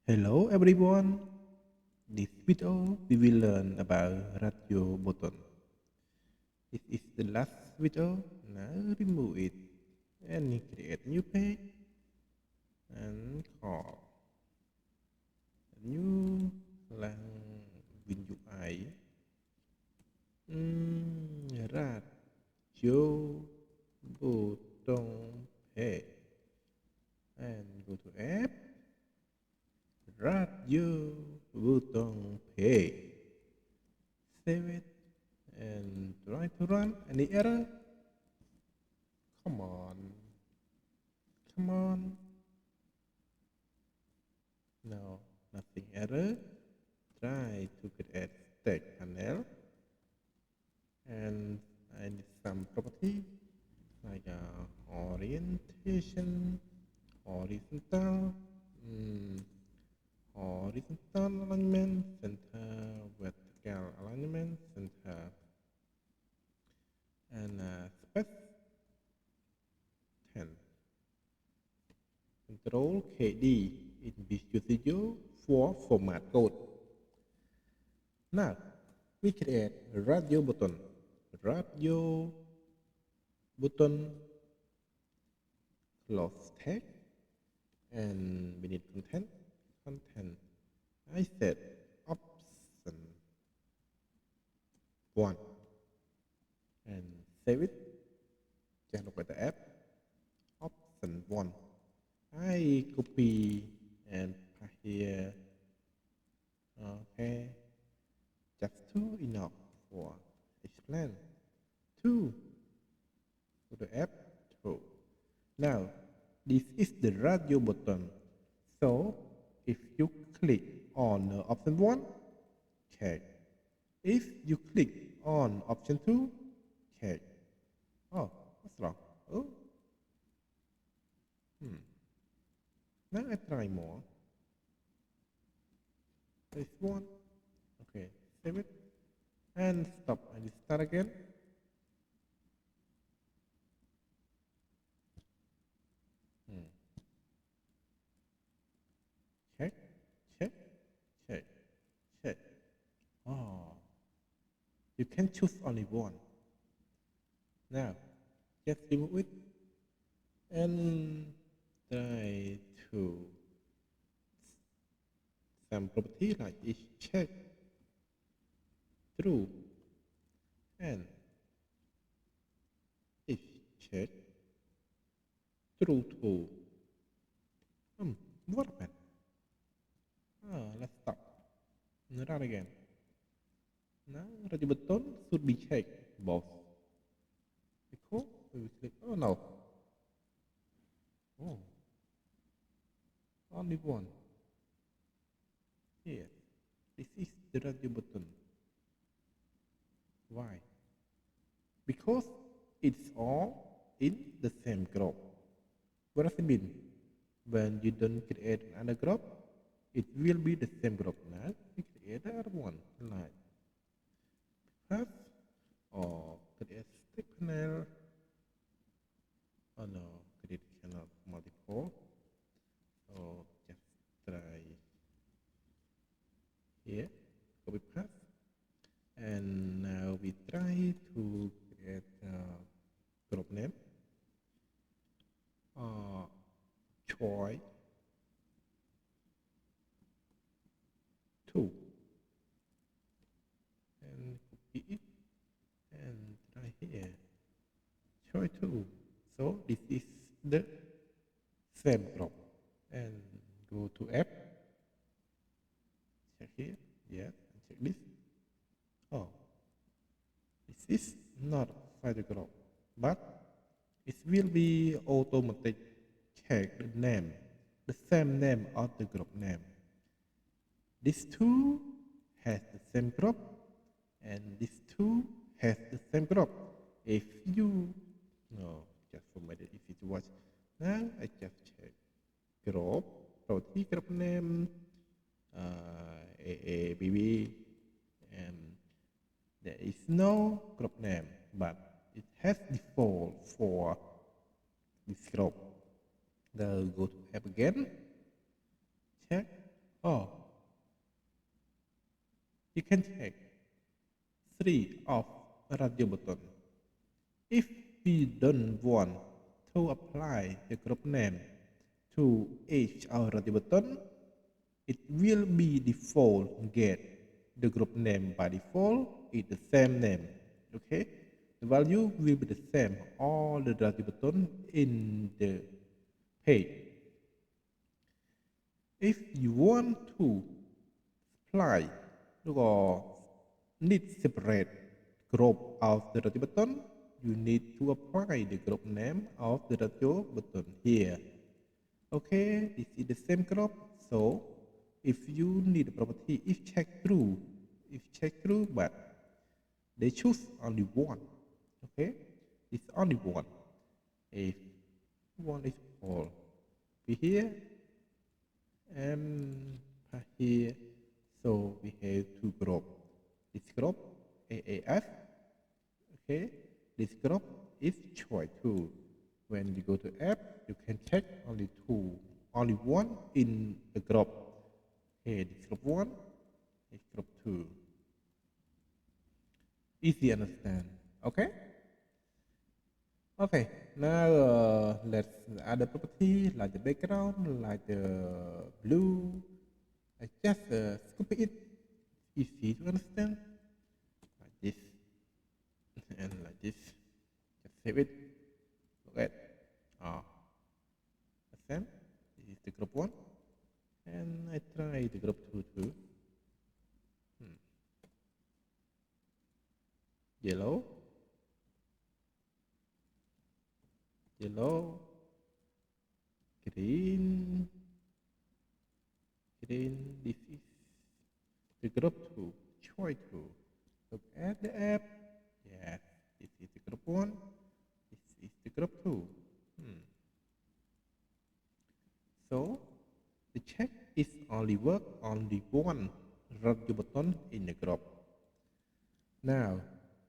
Hello everyone. This video we will learn about radio button. This is the last video. Now remove it and create new page and call new WinUI RadioButton page and go to app RadioButton page. Save it and try to run. Any error? Come on. Come on. No, nothing error. Try to create stack panel. And I need some property like orientation, horizontal, horizontal alignment, center, vertical alignment, center, and space 10. Control KD in Visual Studio for format code. Now we create a radio button. Radio button close tag and we need content. I said option 1 and save it. Just look at the app. Option 1. I copy and paste here. Okay. Just 2 enough for explain. 2 to the app 2. Now this is the radio button. So if you click on option 1, okay. If you click on option 2, okay. Oh, what's wrong? Oh. Now I try more. This one. Okay, save it. And stop. And start again. Check, check, check, check. Oh, you can choose only one. Now, just remove it and try to some property like is check true and if check true to what happened? Let's stop. Run again. Now radio button should be checked both. Because we will click. Oh no. Oh. Only one. Here. This is the radio button. Why? Because it's all in the same group. What does it mean? When you don't create another group, it will be the same group. Now we create another one like path or create stick panel. Oh no, create cannot multiple. So just try here, copy path, and now we try to create group name. Choice 2 and copy it and try here choice 2. So this is the same group and go to app, check here, yes, and check this. Oh, this is not file group, but it will be automatic check the name, the same name of the group name. This two has the same group and this two has the same group. If you just format it easy to watch. Now I just check group, property group name, AABB, and there is no group name, but it has default for this group. Go to app again, check Oh, you can check 3 of radio button. If we don't want to apply the group name to each our radio button, it will be default get the group name by default is the same name. Okay, the value will be the same all the radio button in the page. If you want to apply or need separate group of the radio button, you need to apply the group name of the radio button here. Okay, this is the same group. So if you need a property, if check true, but they choose only one. Okay, it's only one. If one is all be here and here, so we have two group. This group AAF. Okay, this group is choice 2. When you go to app, you can check only one in the group. Okay, this group 1, this group 2. Easy understand. Okay. Okay. Now let's add a property like the background, like the blue. I just copy it. Easy to understand. Like this and like this. Just save it. Okay. Same. This is the group 1. And I try the group 2 too. Yellow, green. This is the group 2, choice 2. Look at the app. Yes, this is the group 1. This is the group 2. So the check is only work only one radio button in the group. Now,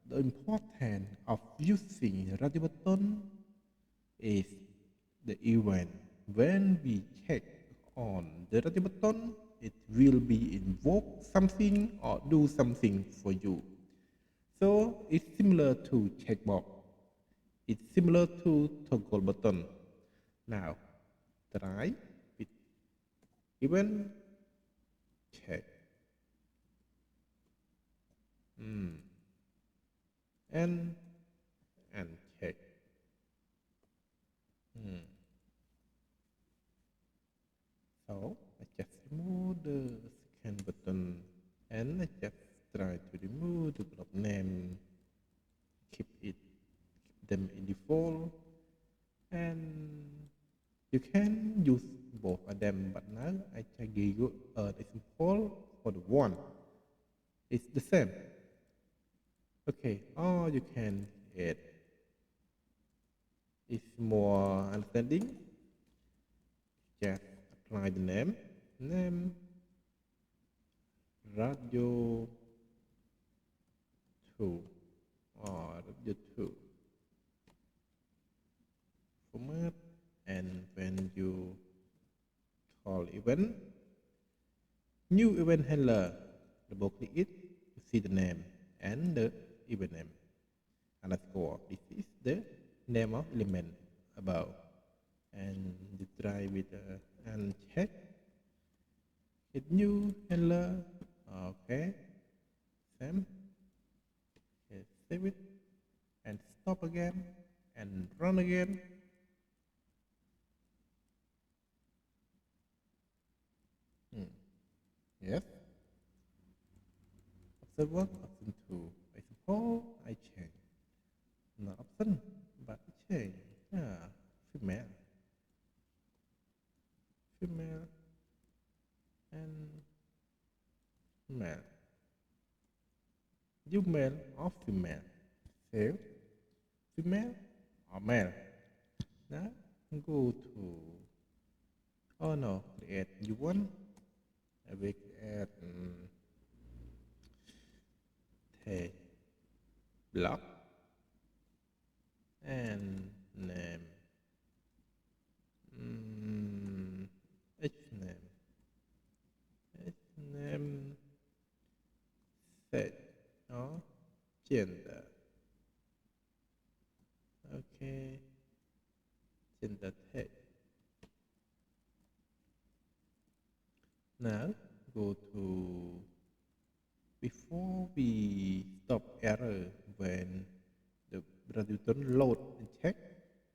the importance of using radio button is the event. When we check on the radio button, it will be invoke something or do something for you. So it's similar to checkbox. It's similar to toggle button. Now, try with event check. And check. So I just remove the second button and I just try to remove the group name, keep them in default, and you can use both of them, but now I can give you an example for the one. It's the same. Okay, or you can add. It's more understanding. Just apply the name radio 2 or radio 2 format, and when you call event, new event handler, double click it to see the name and the event name underscore. This is the name of element above, and you try with and check hit new handler. Okay, same. Okay, save it and stop again and run again. Yes. Option 1, option 2. I suppose I change. Not option, but I change. Female. And male. You male or female? Save. Female or male? Now go to. Oh no, create you want. I will add block and name H name gender. Okay, gender tag. Now go to, before we stop error when the RadioButton load and check,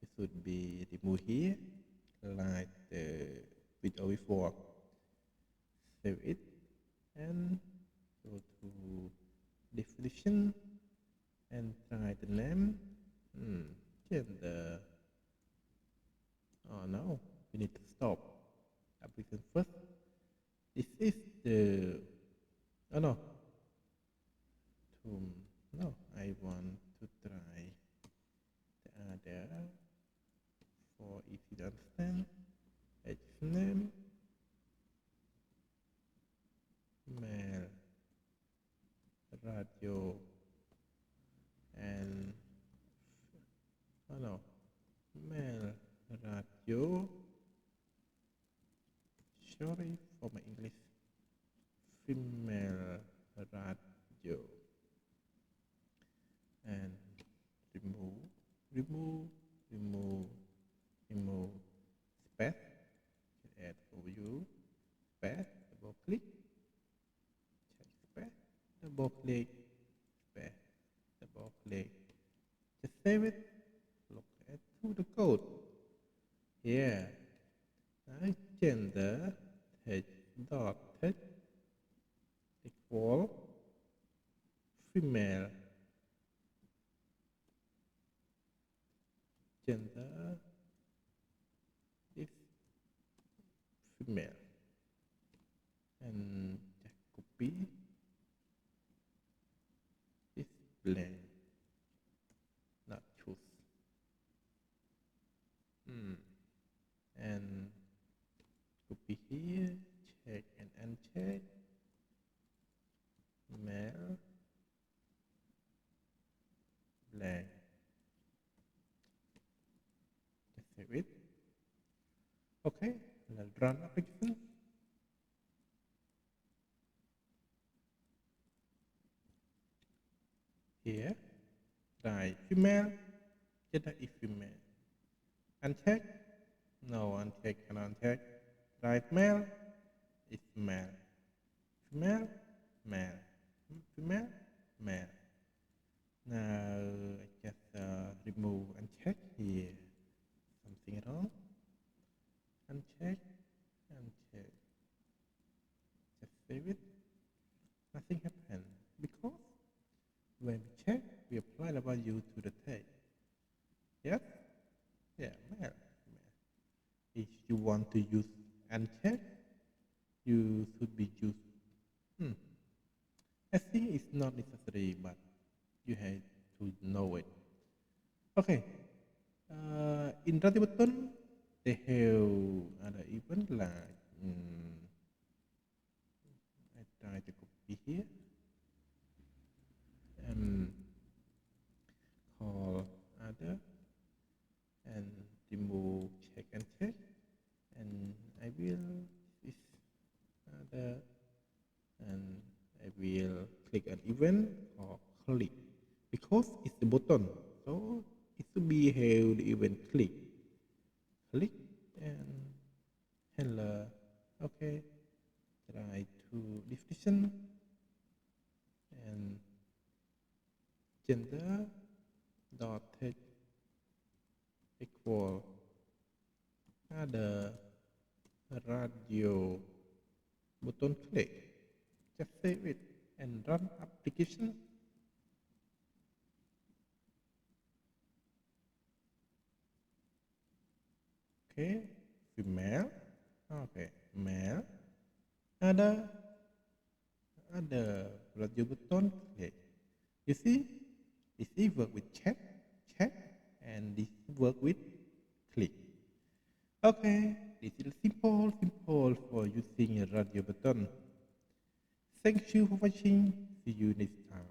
it should be removed here like the video before. Save it and go to definition and try the name. Gender. Oh no, we need to stop application first. This is the, oh no, no, I want to try the other for easy to understand. Age name, mail, radio, and oh no, mail, radio. Sorry for my English. Female radio. And remove space. Add overview, space, double click, check space, double click, space, double click. Just save it. Look at the code. Here. Gender text dot text equal female. Gender is female. And just copy this blank, not choose. And copy here, check and uncheck, male, blank. Just save it. Okay, let's run application. Here, try female, gender is female. Uncheck, no, uncheck, cannot uncheck. Right male is male. Female, male. Female, male. Now I just remove uncheck here. Something wrong. Uncheck, uncheck. Just save it. Nothing happened because when we check, we apply the value to the tag. Yes? Yeah, male. If you want to use uncheck, you should be used. I think it's not necessary, but you have to know it. Okay. In RadioButton, they have other event like I try to copy here and call other and remove check and check, and I will this other, and I will click an event or click because it's the button, so it should be have the event click and hello. Okay, try to definition and gender dot text equal other radio button click. Just save it and run application. Okay, female. Okay, male. Other RadioButton click. You see, this work with check, and this work with click. Okay, this is simple for using a RadioButton. Thank you for watching. See you next time.